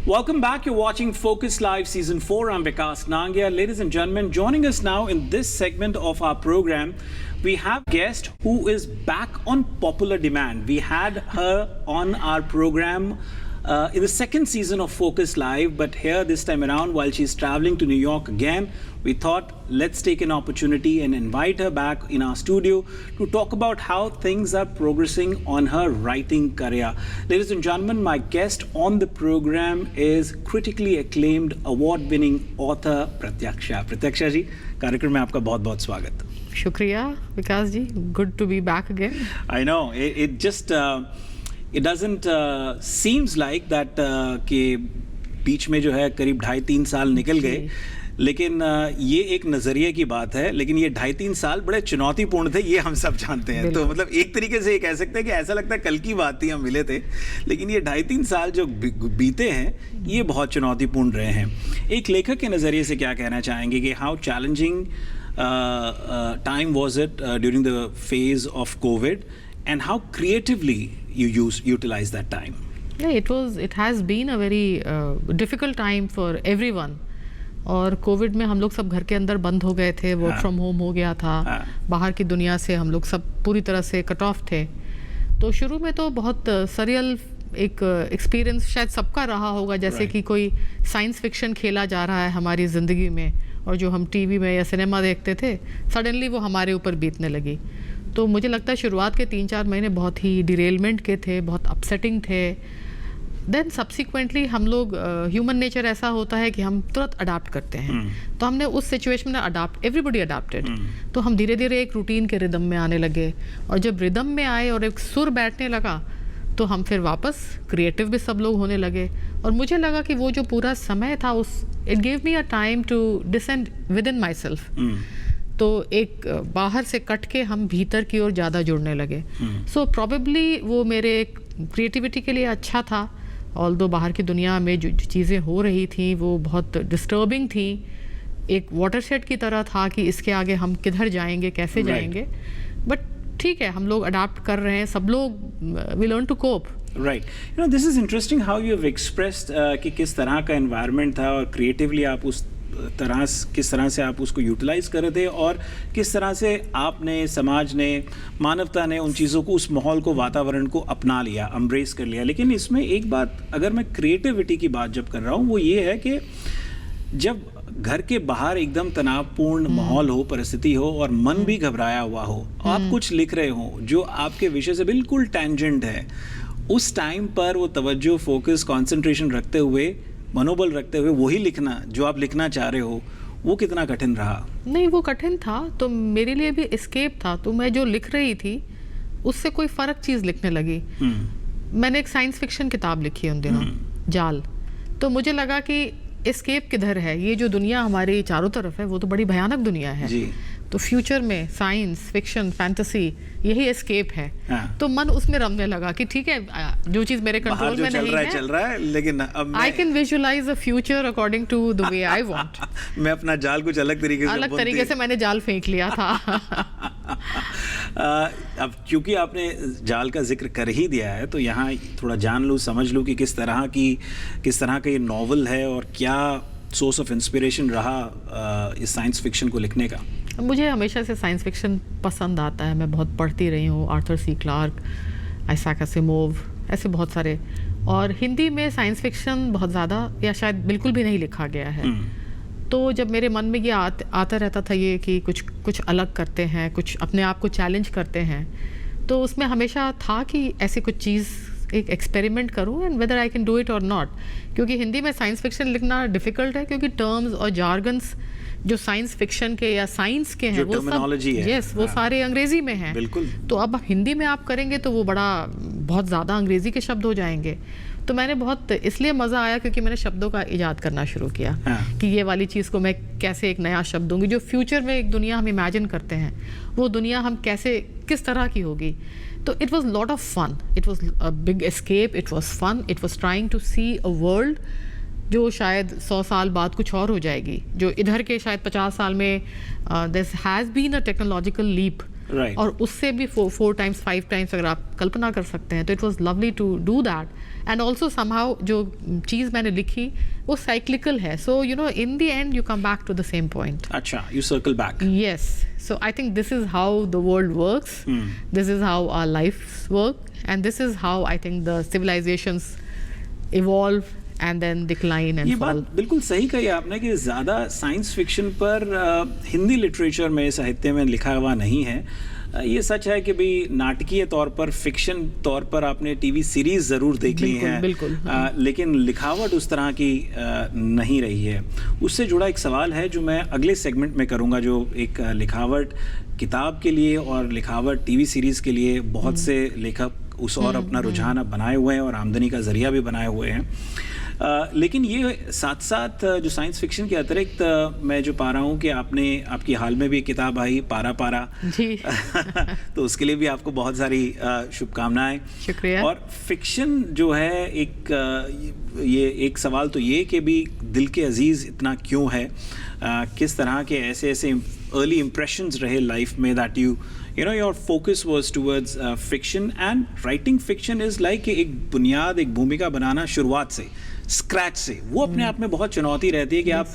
Welcome back. You're watching Focus Live Season 4. I'm Vikas Nangia. Ladies and gentlemen, joining us now in this segment of our program, we have a guest who is back on popular demand. We had her on our program in the second season of Focus Live, but here this time around, while she's traveling to New York again, we thought let's take an opportunity and invite her back in our studio to talk about how things are progressing on her writing career. Ladies and gentlemen, my guest on the program is critically acclaimed award-winning author Pratyaksha. Pratyaksha जी, कार्यक्रम में आपका बहुत-बहुत स्वागत. शुक्रिया विकास जी, good to be back again. I know it just it doesn't seems like that कि बीच में जो है करीब 2.5-3 साल निकल गए, लेकिन ये एक नज़रिए की बात है. लेकिन ये 2.5-3 साल बड़े चुनौतीपूर्ण थे, ये हम सब जानते हैं. तो मतलब एक तरीके से ये कह सकते हैं कि ऐसा लगता है कल की बात थी, हम मिले थे. लेकिन ये 2.5-3 साल जो बीते हैं, ये बहुत चुनौतीपूर्ण रहे हैं. एक लेखक के नज़रिए से क्या कहना चाहेंगे कि how challenging time was it during the phase of COVID, and how creatively you utilize that time? Yeah, it has been a very difficult time for everyone. और कोविड में हम लोग सब घर के अंदर बंद हो गए थे, वर्क फ्रॉम होम हो गया था, बाहर की दुनिया से हम लोग सब पूरी तरह से कट ऑफ थे. तो शुरू में तो बहुत सरियल एक एक्सपीरियंस शायद सबका रहा होगा, जैसे कि कोई साइंस फिक्शन खेला जा रहा है हमारी ज़िंदगी में, और जो हम टीवी में या सिनेमा देखते थे सडनली वो हमारे ऊपर बीतने लगी. तो मुझे लगता है शुरुआत के 3-4 महीने बहुत ही डिरेलमेंट के थे, बहुत अपसेटिंग थे. देन सब्सिक्वेंटली हम लोग ह्यूमन नेचर ऐसा होता है कि हम तुरंत अडाप्ट करते हैं. तो हमने उस सिचुएशन में एवरीबडी अडाप्टेड. तो हम धीरे धीरे एक रूटीन के रिदम में आने लगे, और जब रिदम में आए और एक सुर बैठने लगा तो हम फिर वापस क्रिएटिव भी सब लोग होने लगे. और मुझे लगा कि वो जो पूरा समय था it gave me a time to descend within myself. तो एक बाहर से कट के हम भीतर की ओर ज़्यादा जुड़ने लगे. सो प्रोबेबली वो मेरे क्रिएटिविटी के लिए अच्छा था. ऑल्दो बाहर की दुनिया में जो चीज़ें हो रही थी वो बहुत डिस्टर्बिंग थी, एक वाटरशेड की तरह था कि इसके आगे हम किधर जाएंगे, कैसे जाएंगे. बट ठीक है, हम लोग अडाप्ट कर रहे हैं, सब लोग we learn to cope. Right. You know, this is interesting how you have expressed कि किस तरह का एनवायरनमेंट था, और क्रिएटिवली आप किस तरह से आप उसको यूटिलाइज कर रहे थे, और किस तरह से आपने, समाज ने, मानवता ने उन चीज़ों को, उस माहौल को, वातावरण को अपना लिया, एम्ब्रेस कर लिया. लेकिन इसमें एक बात, अगर मैं क्रिएटिविटी की बात जब कर रहा हूँ, वो ये है कि जब घर के बाहर एकदम तनावपूर्ण माहौल हो, परिस्थिति हो, और मन भी घबराया हुआ हो, आप कुछ लिख रहे हो जो आपके विषय से बिल्कुल टेंजेंट है, उस टाइम पर वो तवज्जो, फोकस, कंसंट्रेशन रखते हुए, मनोबल रखते हुए वही लिखना जो आप लिखना चाह रहे हो, वो कितना कठिन रहा? नहीं, वो कठिन था तो मेरे लिए भी एस्केप था. तो मैं जो लिख रही थी उससे कोई फ़र्क चीज़ लिखने लगी. मैंने एक साइंस फिक्शन किताब लिखी उन दिनों, जाल. तो मुझे लगा कि एस्केप किधर है, ये जो दुनिया हमारे चारों तरफ है वो तो बड़ी भयानक दुनिया है जी. तो फ्यूचर में साइंस फिक्शन, फैंटेसी, यही एस्केप है. तो मन उसमें रमने लगा कि ठीक है, जो चीज़ मेरे कंट्रोल में नहीं है चल रहा है, लेकिन अब I can visualise a future according to the way I want. मैं अपना जाल कुछ अलग तरीके से मैंने जाल फेंक लिया था. अब क्योंकि आपने जाल का जिक्र कर ही दिया है, तो यहाँ थोड़ा जान लूँ, समझ लूँ कि किस तरह का ये नॉवल है, और क्या सोर्स ऑफ इंस्पिरेशन रहा इस साइंस फिक्शन को लिखने का. मुझे हमेशा से साइंस फिक्शन पसंद आता है, मैं बहुत पढ़ती रही हूँ. Arthur C Clarke, Isaac Asimov, ऐसे बहुत सारे. और हिंदी में साइंस फिक्शन बहुत ज़्यादा या शायद बिल्कुल भी नहीं लिखा गया है. तो जब मेरे मन में ये आता रहता था ये कि कुछ अलग करते हैं, कुछ अपने आप को चैलेंज करते हैं, तो उसमें हमेशा था कि ऐसी कुछ चीज़ एक एक्सपेरिमेंट करूं, and whether I can do it और नॉट. क्योंकि हिंदी में साइंस फिक्शन लिखना डिफ़िकल्ट है, क्योंकि टर्म्स और जार्गन्स जो साइंस फिक्शन के या साइंस के हैं, वो सब वो सारे अंग्रेजी में हैं. बिल्कुल. तो अब हिंदी में आप करेंगे तो वो बहुत ज़्यादा अंग्रेजी के शब्द हो जाएंगे. तो मैंने बहुत इसलिए मज़ा आया क्योंकि मैंने शब्दों का इजाद करना शुरू किया कि ये वाली चीज़ को मैं कैसे एक नया शब्द दूंगी. जो फ्यूचर में एक दुनिया हम इमेजिन करते हैं, वो दुनिया हम किस तरह की होगी. तो it was lot of fun, it was a big escape, it was fun, it was trying to see a world जो शायद 100 साल बाद कुछ और हो जाएगी, जो इधर के शायद 50 साल में this has been a technological leap. और उससे भी 4 times 5 times अगर आप कल्पना कर सकते हैं. तो it was lovely to do that and also somehow जो चीज़ मैंने लिखी वो साइक्लिकल है, so you know in the end you come back to the same point. अच्छा, you circle back. Yes. So I think this is how the world works. This is how our lives work, and this is how I think the civilizations evolve and then decline and ये fall. बात बिल्कुल सही कही आपने कि ज़्यादा science fiction पर Hindi literature में, साहित्य में लिखा हुआ नहीं है. ये सच है कि भाई नाटकीय तौर पर, फिक्शन तौर पर आपने टीवी सीरीज ज़रूर देख ली हैं, बिल्कुल. लेकिन लिखावट उस तरह की नहीं रही है. उससे जुड़ा एक सवाल है जो मैं अगले सेगमेंट में करूँगा, जो एक लिखावट किताब के लिए और लिखावट टीवी सीरीज़ के लिए बहुत से लेखक उस और अपना रुझान अब बनाए हुए हैं और आमदनी का ज़रिया भी बनाए हुए हैं. लेकिन ये साथ साथ जो साइंस फिक्शन के अतिरिक्त मैं जो पा रहा हूँ कि आपकी हाल में भी किताब आई पारा पारा जी. तो उसके लिए भी आपको बहुत सारी शुभकामनाएं. शुक्रिया. और फिक्शन जो है ये एक सवाल तो ये कि भी दिल के अजीज़ इतना क्यों है, किस तरह के ऐसे अर्ली इम्प्रेशंस रहे लाइफ में that you know your focus was towards fiction, and writing fiction is like एक बुनियाद, एक भूमिका बनाना शुरुआत से, स्क्रैच से, वो अपने आप में बहुत चुनौती रहती है कि आप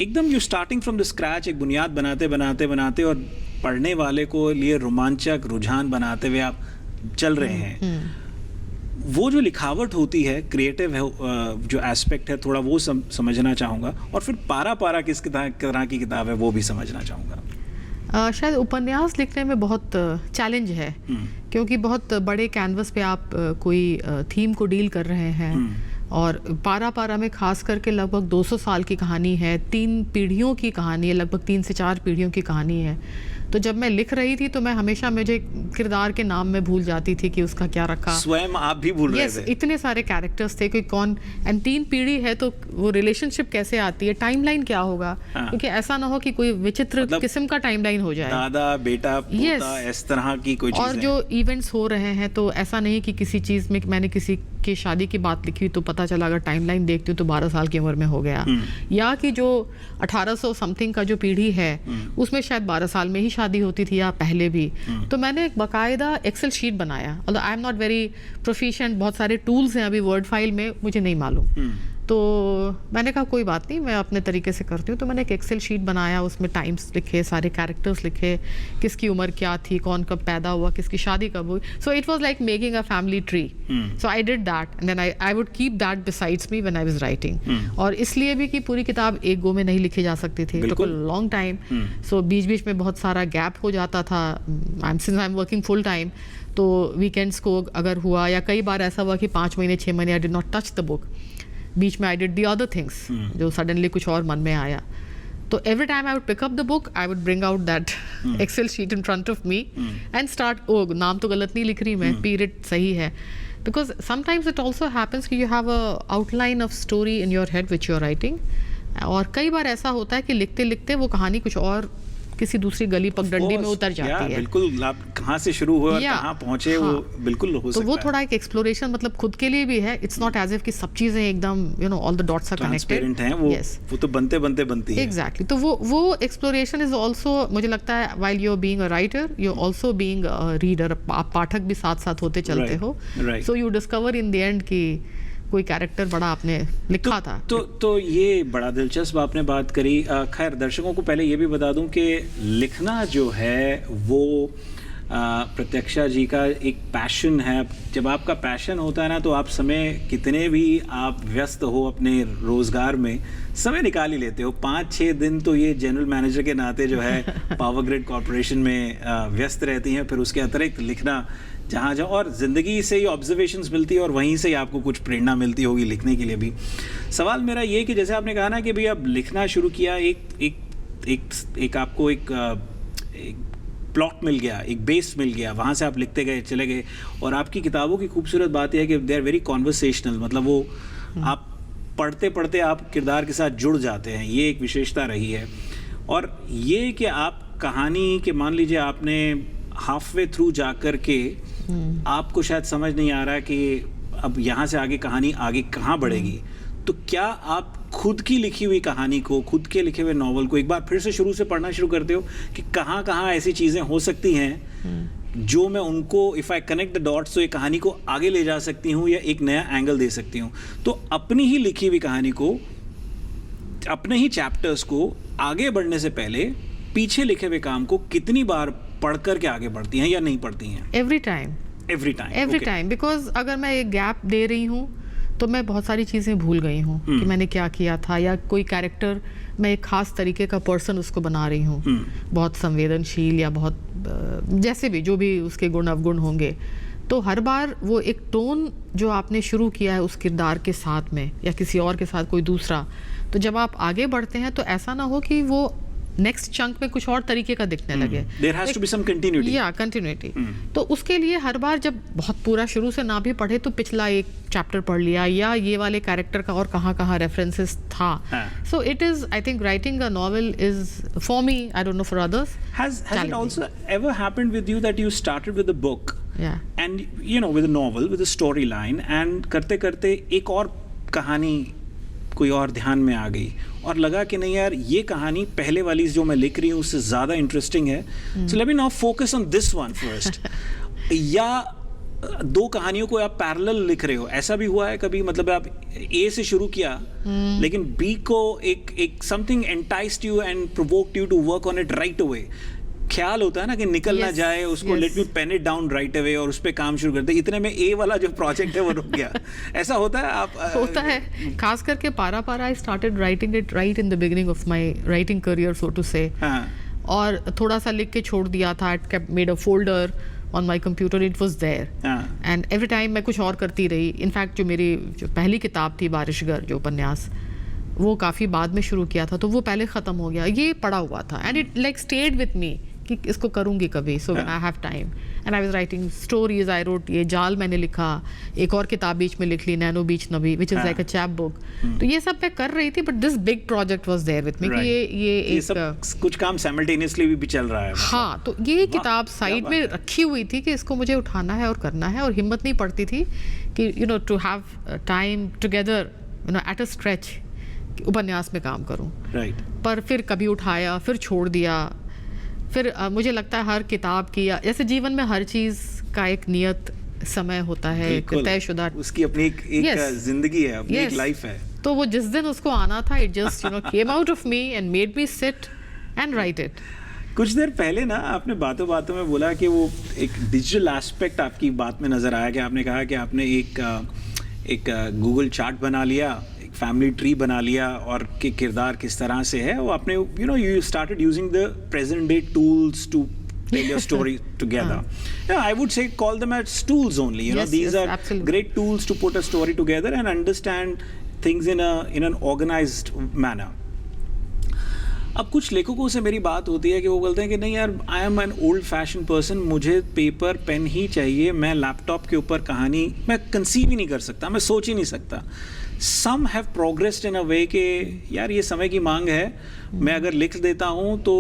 एकदम you starting from the scratch एक बुनियाद बनाते और पढ़ने वाले को लिए रोमांचक रुझान बनाते हुए आप चल रहे हैं. वो जो लिखावट होती है, क्रिएटिव है, जो एस्पेक्ट है, थोड़ा वो समझना चाहूँगा. और फिर पारा पारा किस तरह की किताब है वो भी समझना चाहूँगा. शायद उपन्यास लिखने में बहुत चैलेंज है, क्योंकि बहुत बड़े कैनवस पे आप कोई थीम को डील कर रहे हैं. और पारा पारा में खास करके लगभग 200 साल की कहानी है, 3 पीढ़ियों की कहानी है, लगभग 3 से 4 पीढ़ियों की कहानी है. तो जब मैं लिख रही थी तो मैं हमेशा मुझे किरदार के नाम में भूल जाती थी कि उसका क्या रखा. स्वयं आप भी भूल रहे थे. इतने सारे कैरेक्टर्स थे, कोई कौन, एंड 3 पीढ़ी है तो वो रिलेशनशिप कैसे आती है, टाइमलाइन क्या होगा. क्योंकि ऐसा ना हो कि कोई विचित्र किस्म का टाइमलाइन हो जाए, दादा बेटा पोता, इस तरह की कोई चीज़. और जो इवेंट्स हो रहे हैं तो ऐसा नहीं कि किसी चीज़ में मैंने किसी की शादी की बात लिखी तो पता चला अगर टाइमलाइन देखती हूँ तो 12 साल की उम्र में हो गया, या कि जो 1800 समथिंग का जो पीढ़ी है उसमें शायद 12 साल में ही शादी होती थी या पहले भी. तो मैंने एक बाकायदा एक्सेल शीट बनाया. मतलब I am not very proficient, बहुत सारे टूल्स हैं अभी वर्ड फाइल में, मुझे नहीं मालूम. तो मैंने कहा कोई बात नहीं, मैं अपने तरीके से करती हूँ. तो मैंने एक एक्सेल शीट बनाया, उसमें टाइम्स लिखे, सारे कैरेक्टर्स लिखे, किसकी उम्र क्या थी, कौन कब पैदा हुआ, किसकी शादी कब हुई. So it was like making a family tree. So I did that and then I would keep that besides me when I was writing. और इसलिए भी कि पूरी किताब एक गो में नहीं लिखी जा सकती थी, it took a long time. So बीच बीच में बहुत सारा गैप हो जाता था. Since I am working full time, तो वीकेंड्स को अगर हुआ, या कई बार ऐसा हुआ कि 5 महीने 6 महीने I did not touch the book. बीच में I did the other things जो सडनली कुछ और मन में आया. तो every time I would pick up the book, I would bring out that Excel sheet in front of me and start. ओ नाम तो गलत नहीं लिख रही मैं, पीरियड सही है. Because sometimes it also happens कि you have a outline of story in your head which you are writing. और कई बार ऐसा होता है कि लिखते लिखते वो कहानी कुछ और किसी दूसरी गली पगडंडी में उतर जाती है. बिल्कुल, आप कहाँ से शुरू हुआ, कहाँ पहुँचे, वो बिल्कुल हो सकता है. तो वो थोड़ा एक एक्सप्लोरेशन मतलब खुद के लिए भी है. इट्स नॉट एज इफ कि सब चीजें एकदम you know all the dots are connected हैं. वो तो बनते बनती है. एग्जैक्टली. तो वो एक्सप्लोरेशन इज ऑल्सो, मुझे लगता है while you are being a writer, you are also being a reader. आप पाठक भी साथ साथ होते चलते हो. So you discover in the end कि कोई कैरेक्टर बड़ा आपने लिखा था. तो ये बड़ा दिलचस्प आपने बात करी. खैर, दर्शकों को पहले ये भी बता दूं कि लिखना जो है वो प्रत्यक्षा जी का एक पैशन है. जब आपका पैशन होता है ना, तो आप समय कितने भी आप व्यस्त हो अपने रोजगार में, समय निकाल ही लेते हो. 5-6 दिन तो ये जनरल मैनेजर के नाते जो है पावर ग्रिड कॉर्पोरेशन में व्यस्त रहती हैं. फिर उसके अतिरिक्त लिखना जहाँ और ज़िंदगी से ही ऑब्जर्वेशंस मिलती है और वहीं से ही आपको कुछ प्रेरणा मिलती होगी लिखने के लिए भी. सवाल मेरा ये कि जैसे आपने कहा ना कि भाई अब लिखना शुरू किया, एक आपको एक प्लॉट मिल गया, एक बेस मिल गया, वहाँ से आप लिखते गए, चले गए. और आपकी किताबों की खूबसूरत बात यह है कि दे आर वेरी कॉन्वर्सेशनल. मतलब वो आप पढ़ते पढ़ते आप किरदार के साथ जुड़ जाते हैं. ये एक विशेषता रही है. और ये कि आप कहानी के, मान लीजिए आपने हाफ वे थ्रू जा कर के आपको शायद समझ नहीं आ रहा कि अब यहाँ से आगे कहानी आगे कहाँ बढ़ेगी, तो क्या आप खुद की लिखी हुई कहानी को, खुद के लिखे हुए नॉवल को एक बार फिर से शुरू से पढ़ना शुरू करते हो कि कहाँ कहाँ ऐसी चीज़ें हो सकती हैं जो मैं उनको if I connect the dots तो ये कहानी को आगे ले जा सकती हूँ या एक नया एंगल दे सकती हूँ। तो अपनी ही लिखी हुई कहानी को, अपने ही चैप्टर्स को आगे बढ़ने से पहले पीछे लिखे हुए काम को कितनी बार पढ़ कर के आगे बढ़ती हैं या नहीं पढ़ती हैं? एवरी टाइम बिकॉज अगर मैं एक गैप दे रही हूँ तो मैं बहुत सारी चीज़ें भूल गई हूँ कि मैंने क्या किया था, या कोई कैरेक्टर मैं एक खास तरीके का पर्सन उसको बना रही हूँ, बहुत संवेदनशील या बहुत जैसे भी जो भी उसके गुण अवगुण होंगे, तो हर बार वो एक टोन जो आपने शुरू किया है उस किरदार के साथ में या किसी और के साथ कोई दूसरा, तो जब आप आगे बढ़ते हैं तो ऐसा ना हो कि वो नेक्स्ट चंक में कुछ और तरीके का दिखने लगे। There has to be some continuity. या कंटिन्यूटी। तो उसके लिए हर बार जब बहुत पूरा शुरू से ना भी पढ़े तो पिछला एक चैप्टर पढ़ लिया या ये वाले कैरेक्टर का और कहाँ रेफरेंसेस था। So it is, I think writing a novel is for me, I don't know for others. Has it also ever happened with you that you started with a book? Yeah. And you know, with a novel, with a storyline, and करते करते एक और कहानी कोई और ध्यान में आ गई और लगा कि नहीं यार ये कहानी पहले वाली जो मैं लिख रही हूँ उससे ज़्यादा इंटरेस्टिंग है, so let me now focus on this one first. या दो कहानियों को आप पैरेलल लिख रहे हो, ऐसा भी हुआ है कभी? मतलब आप ए से शुरू किया लेकिन बी को एक something enticed you and provoked you to work on it right away. ख्याल होता है ना कि निकल ना जाए उसको, let me pen it down right away और उस पर काम शुरू करते, इतने में ए वाला जो प्रोजेक्ट है वो रुक गया। ऐसा होता है? आप होता है, खास करके पारा I started writing it right in the beginning of my writing career so to say, और थोड़ा सा लिख के छोड़ दिया था, it kept made a folder on my computer, it was there, and every time मैं कुछ और करती रही। इनफैक्ट जो मेरी जो पहली किताब थी बारिशगर, जो उपन्यास, वो काफ़ी बाद में शुरू किया था, तो वो पहले ख़त्म हो गया, ये पड़ा हुआ था, and it like stayed with me कि इसको करूँगी कभी। So when I have time and I was writing stories, I wrote ये जाल मैंने लिखा, एक और किताब बीच में लिख ली, नैनो बीच नबी, which is like a chap book. तो ये सब मैं कर रही थी, but this big project was there with me कि ये एक कुछ काम साइमल्टेनियसली भी चल रहा है। हाँ, तो ये किताब साइड में रखी हुई थी कि इसको मुझे उठाना है और करना है, और हिम्मत नहीं पड़ती थी कि you know to have time together, you know at a stretch उपन्यास में काम करूँ। पर फिर कभी उठाया, फिर छोड़ दिया। फिर मुझे लगता है हर किताब की, या जैसे जीवन में हर चीज़ का एक नियत समय होता है, एक तयशुदा, उसकी अपनी एक जिंदगी है, अपनी एक लाइफ है। तो वो जिस दिन उसको आना था, it just you know came out of me and made me sit and right it. कुछ देर पहले ना आपने बातों बातों में बोला कि वो एक डिजिटल एस्पेक्ट आपकी बात में नजर आया, कि आपने कहा कि आपने एक गूगल चार्ट बना लिया, फैमिली ट्री बना लिया, और कि किरदार किस तरह से है वो आपने, you know, you started using the present day tools to tell your story together. Yeah, I would say call them as tools only. You know, these are absolutely great tools to put a story together and understand things in an organized manner. अब कुछ लेखकों से मेरी बात होती है कि वो बोलते हैं कि नहीं यार, I am an old fashion person, मुझे पेपर पेन ही चाहिए, मैं लैपटॉप के ऊपर कहानी मैं कंसीव ही नहीं कर सकता, मैं सोच ही नहीं सकता। सम हैव प्रोग्रेस्ड इन अ वे कि यार ये समय की मांग है, मैं अगर लिख देता हूँ तो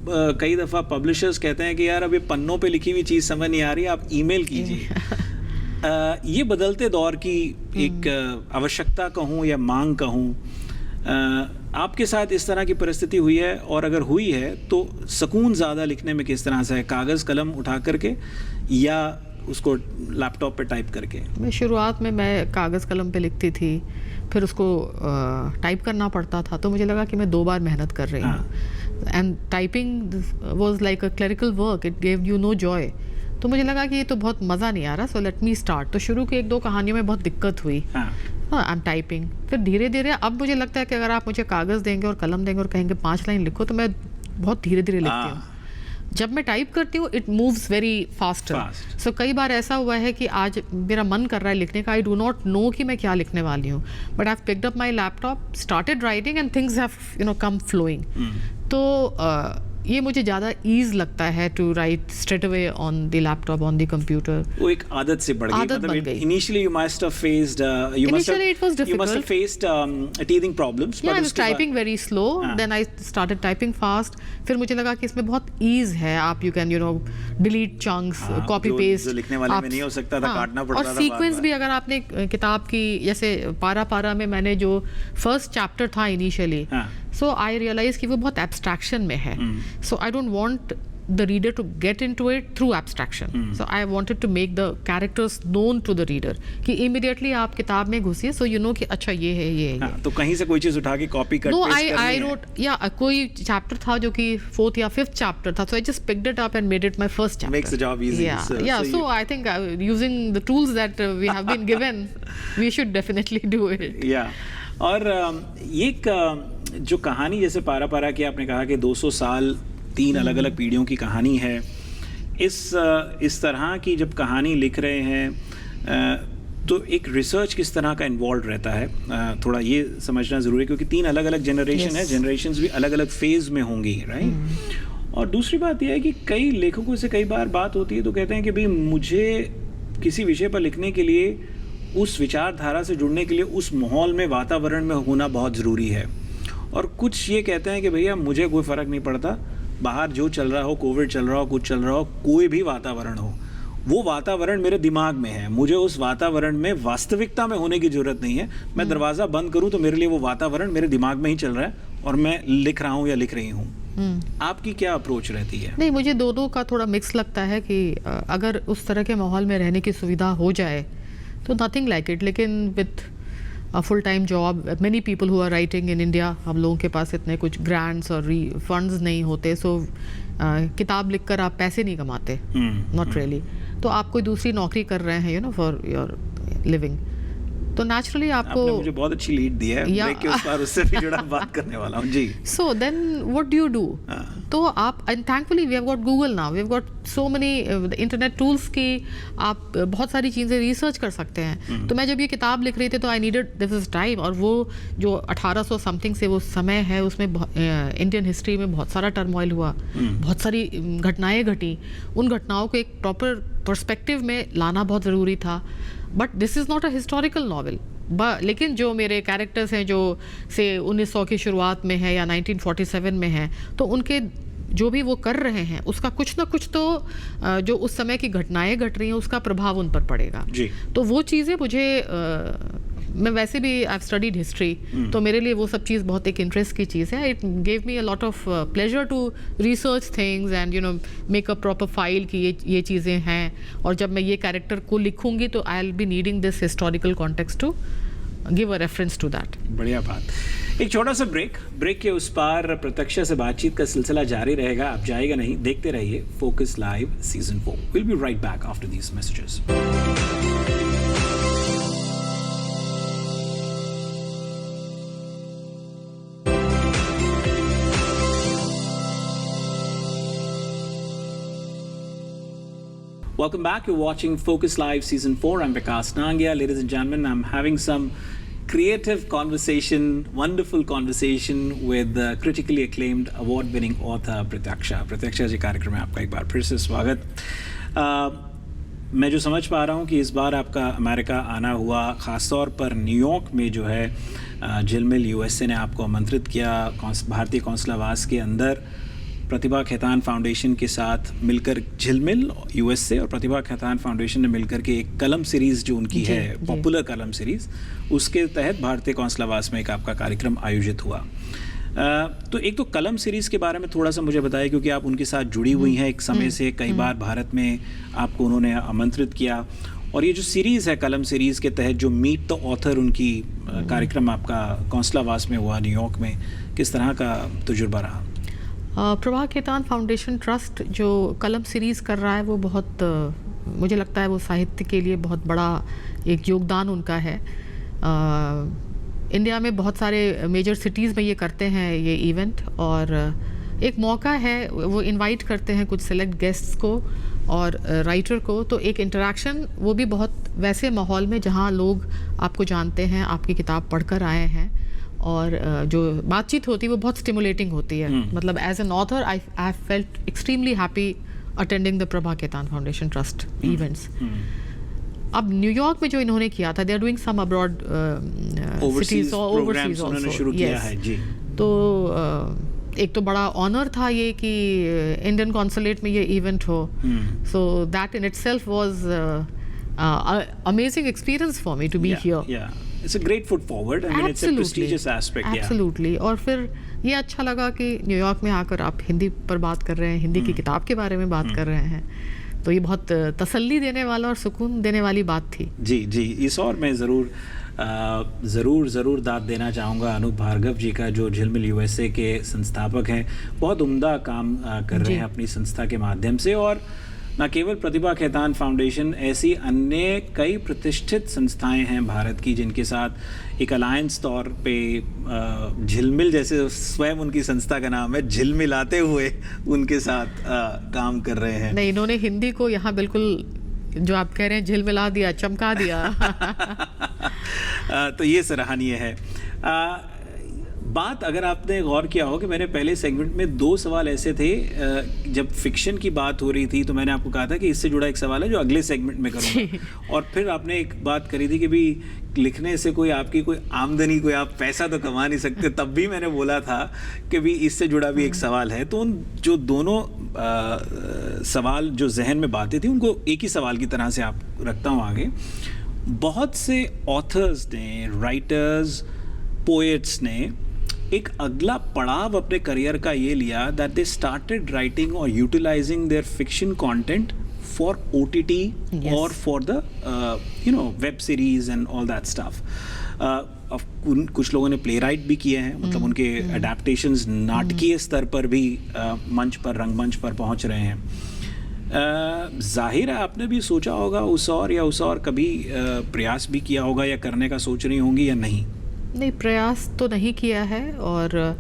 कई दफ़ा पब्लिशर्स कहते हैं कि यार अब ये पन्नों पे लिखी हुई चीज़ समझ नहीं आ रही, आप ईमेल कीजिए। ये बदलते दौर की एक आवश्यकता कहूँ या मांग कहूँ, आपके साथ इस तरह की परिस्थिति हुई है, और अगर हुई है तो सुकून ज़्यादा लिखने में किस तरह से है, कागज़ कलम उठा करके या उसको लैपटॉप पे टाइप करके? मैं शुरुआत में मैं कागज़ कलम पे लिखती थी, फिर उसको टाइप करना पड़ता था, तो मुझे लगा कि मैं 2 बार मेहनत कर रही हूँ, and typing was like a clerical work, it gave you know Joy. तो मुझे लगा कि ये तो बहुत मज़ा नहीं आ रहा, सो लेट मी स्टार्ट। तो शुरू की 1-2 कहानियों में बहुत दिक्कत हुई, आई एम टाइपिंग, फिर धीरे धीरे अब मुझे लगता है कि अगर आप मुझे कागज़ देंगे और कलम देंगे और कहेंगे 5 लाइन लिखो, तो मैं बहुत धीरे धीरे लिखती हूँ। जब मैं टाइप करती हूँ इट मूव्स वेरी फास्टर। सो कई बार ऐसा हुआ है कि आज मेरा मन कर रहा है लिखने का, आई डू नॉट नो कि मैं क्या लिखने वाली हूँ, but I have picked up my laptop, started writing and things have you know come flowing. तो ये मुझे ज़्यादा ईज लगता है to write straight away on the laptop, on the computer. वो एक आदत से बढ़ गई, मतलब initially you must have faced, initially it was difficult, you must have faced teething problems, yeah, I was typing very slow, then I started typing fast, फिर मुझे लगा कि इसमें बहुत ईज है, आप you can you know delete chunks, copy paste, लिखने वाले में नहीं हो सकता था, काटना पड़ता था, और सीक्वेंस भी अगर आपने किताब की, जैसे पारा में मैंने जो फर्स्ट चैप्टर था इनिशियली, सो आई रियलाइज कि वो बहुत एब्स्ट्रैक्शन में है, so I don't want the reader to get into it through abstraction. So I wanted to make the characters known to the reader कि immediately आप किताब में घुसिए so you know कि अच्छा ये है ये है. तो कहीं से कोई चीज उठा के कॉपी कट No, पेस्ट करनी I wrote कोई चैप्टर था जो कि 4th या 5th चैप्टर था, so I just picked it up and made it my first chapter. Makes the job easy. Yeah. So I think using the tools that we have been given, we should definitely do it. Yeah. और ये जो कहानी जैसे पारा पारा की आपने कहा कि 200 साल 3 अलग अलग पीढ़ियों की कहानी है. इस तरह की जब कहानी लिख रहे हैं तो एक रिसर्च किस तरह का इन्वॉल्व रहता है, थोड़ा ये समझना ज़रूरी है क्योंकि 3 अलग अलग जनरेशन है, जनरेशन्स भी अलग अलग फेज में होंगी, राइट. और दूसरी बात यह है कि कई लेखकों से कई बार बात होती है तो कहते हैं कि भाई मुझे किसी विषय पर लिखने के लिए उस विचारधारा से जुड़ने के लिए उस माहौल में वातावरण में होना बहुत ज़रूरी है. और कुछ ये कहते हैं कि भैया मुझे कोई फ़र्क नहीं पड़ता, बाहर जो चल रहा हो, कोविड चल रहा हो, कुछ चल रहा हो, कोई भी वातावरण हो, वो वातावरण मेरे दिमाग में है, मुझे उस वातावरण में वास्तविकता में होने की ज़रूरत नहीं है. मैं दरवाज़ा बंद करूँ तो मेरे लिए वो वातावरण मेरे दिमाग में ही चल रहा है और मैं लिख रहा हूँ या लिख रही हूँ. आपकी क्या अप्रोच रहती है? नहीं, मुझे दोनों का थोड़ा मिक्स लगता है कि अगर उस तरह के माहौल में रहने की सुविधा हो जाए तो नथिंग लाइक इट. लेकिन with a full-time job, many people who are writing in India, हम लोगों के पास इतने कुछ grants और funds नहीं होते, so किताब लिखकर आप पैसे नहीं कमाते, not really. तो आप कोई दूसरी नौकरी कर रहे हैं, you know, for your living. तो नेचुरली आपको आपने मुझे बहुत अच्छी लीड दी है, ब्रेक के उस पार उससे भी जुड़ा बात करने वाला हूँ जी. So then what do you do? तो आप, and thankfully we have got Google now, we have got so many internet tools की आप बहुत सारी चीज़ें रिसर्च कर सकते हैं. तो मैं जब ये किताब लिख रही थी तो आई नीडेड दिस टाइम, और वो जो 1800 समथिंग से वो समय है उसमें इंडियन हिस्ट्री में बहुत सारा टर्मोइल हुआ, बहुत सारी घटनाएं घटी. उन घटनाओं को एक प्रॉपर पर्सपेक्टिव में लाना बहुत ज़रूरी था. But this is not a historical novel. लेकिन जो मेरे कैरेक्टर्स हैं जो से 1900 की शुरुआत में है या 1947 में है, तो उनके जो भी वो कर रहे हैं उसका कुछ ना कुछ तो जो उस समय की घटनाएं घट रही हैं उसका प्रभाव उन पर पड़ेगा जी. तो वो चीज़ें मुझे मैं वैसे भी आई हैव स्टडीड हिस्ट्री, तो मेरे लिए वो सब चीज़ बहुत एक इंटरेस्ट की चीज़ है. It gave me a lot of pleasure to research things and you know make a proper file कि ये चीज़ें हैं. और जब मैं ये कैरेक्टर को लिखूंगी तो I will be needing this historical context to give a reference to that. बढ़िया बात. एक छोटा सा ब्रेक के उस पार प्रत्यक्षा से बातचीत का सिलसिला जारी रहेगा. आप जाएगा नहीं, देखते रहिए focus live season 4. Will be right back after these messages. Welcome back. You're watching Focus Live Season 4. I'm Vikas Nangia. Ladies and gentlemen, I'm having some creative conversation, wonderful conversation with the critically acclaimed award-winning author Pratyaksha. Pratyaksha जी कार्यक्रम में आपका एक बार फिर से स्वागत. मैं जो समझ पा रहा हूँ कि इस बार आपका अमेरिका आना हुआ, ख़ासतौर पर न्यूयॉर्क में जो है झिलमिल USA ने आपको आमंत्रित किया भारतीय कौंसलावास के अंदर. प्रतिभा खेतान फाउंडेशन के साथ मिलकर झिलमिल USA और प्रतिभा खेतान फाउंडेशन ने मिलकर के एक कलम सीरीज़ जो उनकी है, पॉपुलर कलम सीरीज़, उसके तहत भारतीय कौंसलावास में एक आपका कार्यक्रम आयोजित हुआ. तो एक तो कलम सीरीज़ के बारे में थोड़ा सा मुझे बताइए, क्योंकि आप उनके साथ जुड़ी हुई हैं एक समय से, कई बार भारत में आपको उन्होंने आमंत्रित किया. और ये जो सीरीज़ है कलम सीरीज़ के तहत जो मीट द ऑथर उनकी कार्यक्रम आपका कौंसलावास में हुआ न्यूयॉर्क में, किस तरह का तजुर्बा रहा? प्रभा खेतान फाउंडेशन ट्रस्ट जो कलम सीरीज़ कर रहा है वो बहुत मुझे लगता है वो साहित्य के लिए बहुत बड़ा एक योगदान उनका है. इंडिया में बहुत सारे मेजर सिटीज़ में ये करते हैं ये इवेंट, और एक मौका है, वो इनवाइट करते हैं कुछ सेलेक्ट गेस्ट्स को और राइटर को, तो एक इंटरेक्शन, वो भी बहुत वैसे माहौल में जहाँ लोग आपको जानते हैं, आपकी किताब पढ़कर आए हैं, और जो बातचीत होती है वो बहुत स्टिमुलेटिंग होती है. मतलब as an author I have felt extremely happy attending the Prabha Khaitan foundation trust events. अब न्यूयॉर्क में जो इन्होंने किया था, they are doing some abroad cities और ओवरसीज आल्सो. तो एक तो बड़ा ऑनर था ये कि इंडियन कॉन्सुलेट में ये इवेंट हो. So that in itself was amazing experience for me to be here. Yeah. It's a great foot forward, I mean it's a prestigious aspect. Absolutely. और फिर ये अच्छा लगा कि न्यूयॉर्क में आकर आप हिंदी पर बात कर रहे हैं, हिंदी की किताब के बारे में बात कर रहे हैं, तो ये बहुत तसल्ली देने वाला और सुकून देने वाली बात थी। जी जी, इस और मैं ज़रूर दाद देना चाहूँगा अनूप भार्गव जी का, जो झिलमिल यूएसए के संस्थापक हैं। बहुत उम्दा काम कर रहे हैं अपनी संस्था के माध्यम से, और न केवल प्रतिभा खेतान फाउंडेशन, ऐसी अन्य कई प्रतिष्ठित संस्थाएं हैं भारत की जिनके साथ एक अलायंस तौर पे झिलमिल, जैसे स्वयं उनकी संस्था का नाम है, झिलमिलाते हुए उनके साथ काम कर रहे हैं। नहीं, इन्होंने हिंदी को यहाँ बिल्कुल जो आप कह रहे हैं झिलमिला दिया, चमका दिया। तो ये सराहनीय है। बात अगर आपने गौर किया हो कि मैंने पहले सेगमेंट में 2 सवाल ऐसे थे, जब फिक्शन की बात हो रही थी तो मैंने आपको कहा था कि इससे जुड़ा एक सवाल है जो अगले सेगमेंट में करूँगा, और फिर आपने एक बात करी थी कि भी लिखने से कोई आपकी कोई आमदनी, कोई आप पैसा तो कमा नहीं सकते, तब भी मैंने बोला था कि भी इससे जुड़ा भी एक सवाल है। तो उन जो दोनों सवाल जो जहन में बातें थी उनको एक ही सवाल की तरह से आप रखता हूँ आगे। बहुत से ऑथर्स ने, राइटर्स, पोएट्स ने एक अगला पड़ाव अपने करियर का ये लिया दैट दे स्टार्टेड राइटिंग और utilising their fiction content for OTT और for the web series and all that stuff. कुछ लोगों ने प्ले राइट भी किए हैं, मतलब उनके अडेप्टेशंस नाटकीय स्तर पर भी मंच पर, रंगमंच पर पहुंच रहे हैं। जाहिर है आपने भी सोचा होगा उस और कभी प्रयास भी किया होगा या करने का सोच रही होंगी या नहीं? नहीं, प्रयास तो नहीं किया है, और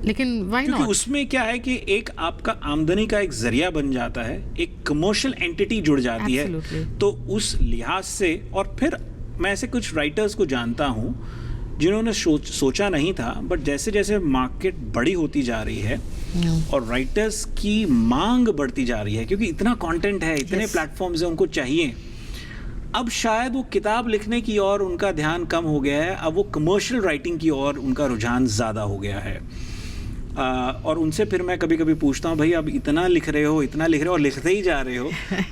लेकिन व्हाई नॉट? क्योंकि उसमें क्या है कि एक आपका आमदनी का एक जरिया बन जाता है, एक कमर्शियल एंटिटी जुड़ जाती है, तो उस लिहाज से। और फिर मैं ऐसे कुछ राइटर्स को जानता हूँ जिन्होंने सोचा नहीं था, बट जैसे जैसे मार्केट बड़ी होती जा रही है और राइटर्स की मांग बढ़ती जा रही है, क्योंकि इतना कंटेंट है, इतने प्लेटफॉर्म्स हैं, उनको चाहिए। अब शायद वो किताब लिखने की ओर उनका ध्यान कम हो गया है, अब वो कमर्शियल राइटिंग की ओर उनका रुझान ज़्यादा हो गया है। और उनसे फिर मैं कभी कभी पूछता हूँ, भाई अब इतना लिख रहे हो और लिखते ही जा रहे हो,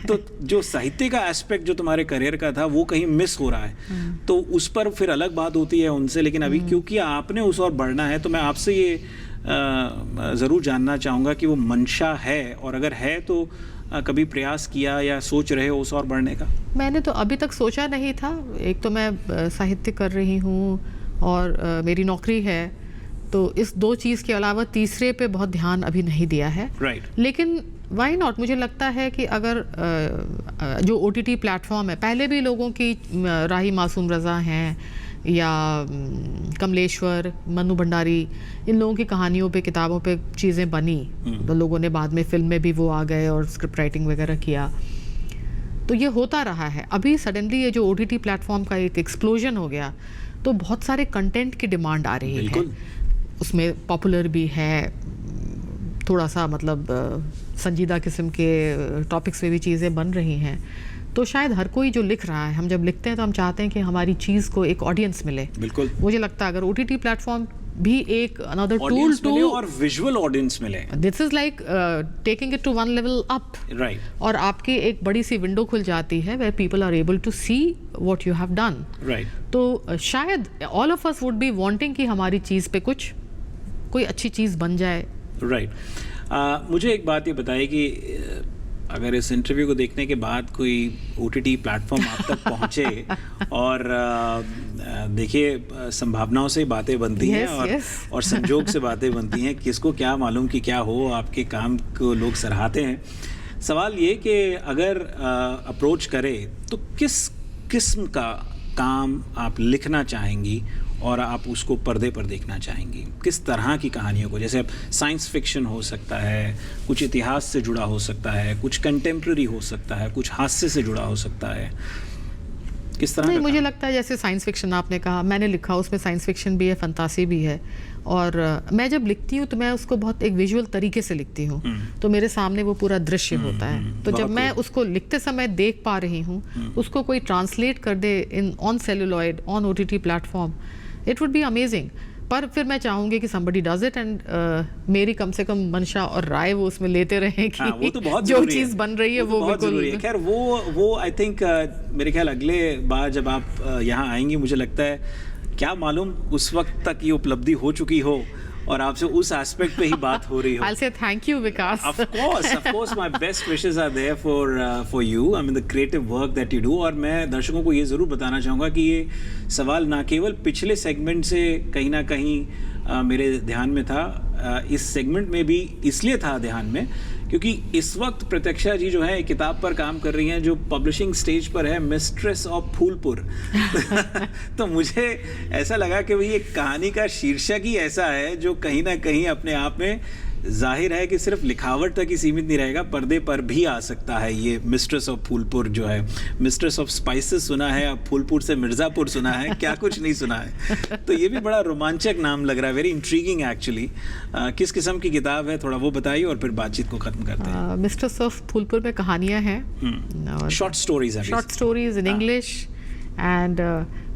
तो जो साहित्य का एस्पेक्ट जो तुम्हारे करियर का था वो कहीं मिस हो रहा है। तो उस पर फिर अलग बात होती है उनसे, लेकिन अभी क्योंकि आपने उस ओर बढ़ना है, तो मैं आपसे ये ज़रूर जानना चाहूँगा कि वो मंशा है, और अगर है तो कभी प्रयास किया या सोच रहे हो उस और बढ़ने का? मैंने तो अभी तक सोचा नहीं था। एक तो मैं साहित्य कर रही हूँ और मेरी नौकरी है, तो इस 2 चीज़ के अलावा तीसरे पे बहुत ध्यान अभी नहीं दिया है। लेकिन वाई नॉट, मुझे लगता है कि अगर जो OTT प्लेटफॉर्म है, पहले भी लोगों की, राही मासूम रज़ा हैं या कमलेश्वर, मनु भंडारी, इन लोगों की कहानियों पे, किताबों पे चीज़ें बनी, तो लोगों ने बाद में फिल्म में भी वो आ गए और स्क्रिप्ट राइटिंग वगैरह किया, तो ये होता रहा है। अभी सडनली ये जो OTT प्लेटफॉर्म का एक एक्सप्लोजन हो गया, तो बहुत सारे कंटेंट की डिमांड आ रही है। उसमें पॉपुलर भी है, थोड़ा सा मतलब संजीदा किस्म के टॉपिक्स पे भी चीज़ें बन रही हैं, तो शायद हर कोई जो लिख रहा है, हम जब लिखते हैं तो हम चाहते हैं कि हमारी चीज़ को एक ऑडियंस मिले। बिल्कुल, मुझे लगता है अगर OTT प्लेटफॉर्म भी एक अनदर टूल टू, और विजुअल ऑडियंस मिले, this is like taking it to one level up, right. और आपकी एक बड़ी सी विंडो खुल जाती है where people are able to see what you have done, right. तो शायद all of us would be wanting कि हमारी चीज़ पे कुछ कोई अच्छी चीज़ बन जाए, राइट। मुझे एक बात ये बताइए कि अगर इस इंटरव्यू को देखने के बाद कोई OTT प्लेटफॉर्म आप तक पहुंचे और देखिए, संभावनाओं से बातें बनती हैं, और संजोग से बातें बनती हैं, किसको क्या मालूम कि क्या हो, आपके काम को लोग सराहते हैं। सवाल ये कि अगर अप्रोच करे तो किस किस्म का काम आप लिखना चाहेंगी और आप उसको पर्दे पर देखना चाहेंगी? किस तरह की कहानियों को? जैसे अब साइंस फिक्शन हो सकता है, कुछ इतिहास से जुड़ा हो सकता है, कुछ कंटेम्प्रेरी हो सकता है, कुछ हास्य से जुड़ा हो सकता है, किस तरह? नहीं, मुझे लगता है जैसे साइंस फिक्शन आपने कहा, मैंने लिखा, उसमें साइंस फिक्शन भी है, फंतासी भी है, और मैं जब लिखती हूँ तो मैं उसको बहुत एक विजुअल तरीके से लिखती हूँ, तो मेरे सामने वो पूरा दृश्य होता है, तो जब मैं उसको लिखते समय देख पा रही हूँ, उसको कोई ट्रांसलेट कर दे in on celluloid, on OTT platform, it would be amazing. पर फिर मैं चाहूंगी कि somebody does it and मेरी कम से कम मंशा और राय वो उसमें लेते रहें कि वो तो बहुत जो जरूरी चीज़ बन रही है वो बहुत जरूरी है। खैर वो आई थिंक मेरे ख्याल अगले बार जब आप यहाँ आएंगी, मुझे लगता है क्या मालूम उस वक्त तक ये उपलब्धि हो चुकी हो और आपसे उस एस्पेक्ट पे ही बात हो रही हो। I'll say thank you Vikas. Of course, my best wishes are there for you. I mean the creative work that you do. और मैं दर्शकों को ये ज़रूर बताना चाहूँगा कि ये सवाल ना केवल पिछले सेगमेंट से कहीं ना कहीं मेरे ध्यान में था, इस सेगमेंट में भी इसलिए था ध्यान में क्योंकि इस वक्त प्रत्यक्षा जी जो है एक किताब पर काम कर रही हैं जो पब्लिशिंग स्टेज पर है, मिस्ट्रेस ऑफ फूलपुर। तो मुझे ऐसा लगा कि भाई ये कहानी का शीर्षक ही ऐसा है जो कहीं ना कहीं अपने आप में जाहिर है कि सिर्फ लिखावट तक ही सीमित नहीं रहेगा, पर्दे पर भी आ सकता है। ये मिस्ट्रेस ऑफ फूलपुर जो है, मिस्ट्रेस ऑफ स्पाइसेस सुना है, अब फूलपुर से मिर्ज़ापुर सुना है, क्या कुछ नहीं सुना है। तो ये भी बड़ा रोमांचक नाम लग रहा है, वेरी इंट्रीगिंग एक्चुअली। किस किस्म की किताब है थोड़ा वो बताइए और फिर बातचीत को ख़त्म करते हैं। मिस्ट्रेस ऑफ फूलपुर में कहानियाँ हैं, short stories in English and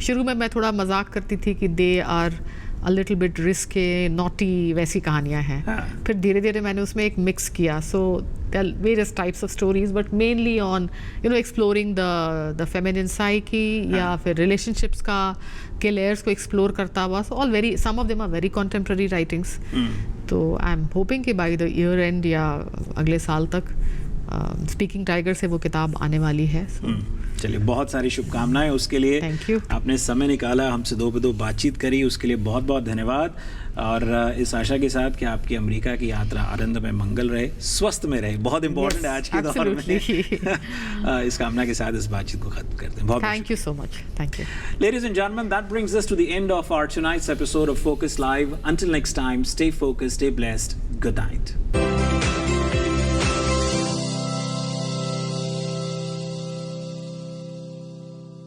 शुरू में मैं थोड़ा मजाक करती थी कि they are a little bit risky, naughty वैसी कहानियाँ हैं। फिर धीरे धीरे मैंने उसमें एक मिक्स किया, so there are various types of stories but mainly on exploring the feminine psyche या फिर relationships के layers को explore करता हुआ, so some of them are very contemporary writings। तो I'm hoping कि by the year end या अगले साल तक स्पीकिंग टाइगर से वो किताब आने वाली है। चलिए बहुत सारी शुभकामनाएं उसके लिए। Thank you. आपने समय निकाला, हमसे 2 पे 2 बातचीत करी, उसके लिए बहुत बहुत धन्यवाद। और इस आशा के साथ कि आपकी अमेरिका की यात्रा आनंद में मंगल रहे, स्वस्थ में रहे, बहुत इंपॉर्टेंट है आज के दौर में। इस कामना के साथ इस बातचीत को खत्म करते हैं। बहुत thank you so much. Thank you. Ladies and gentlemen, that brings us to the end of our tonight's episode of Focus Live. Until next time, stay focused, stay blessed. Good night.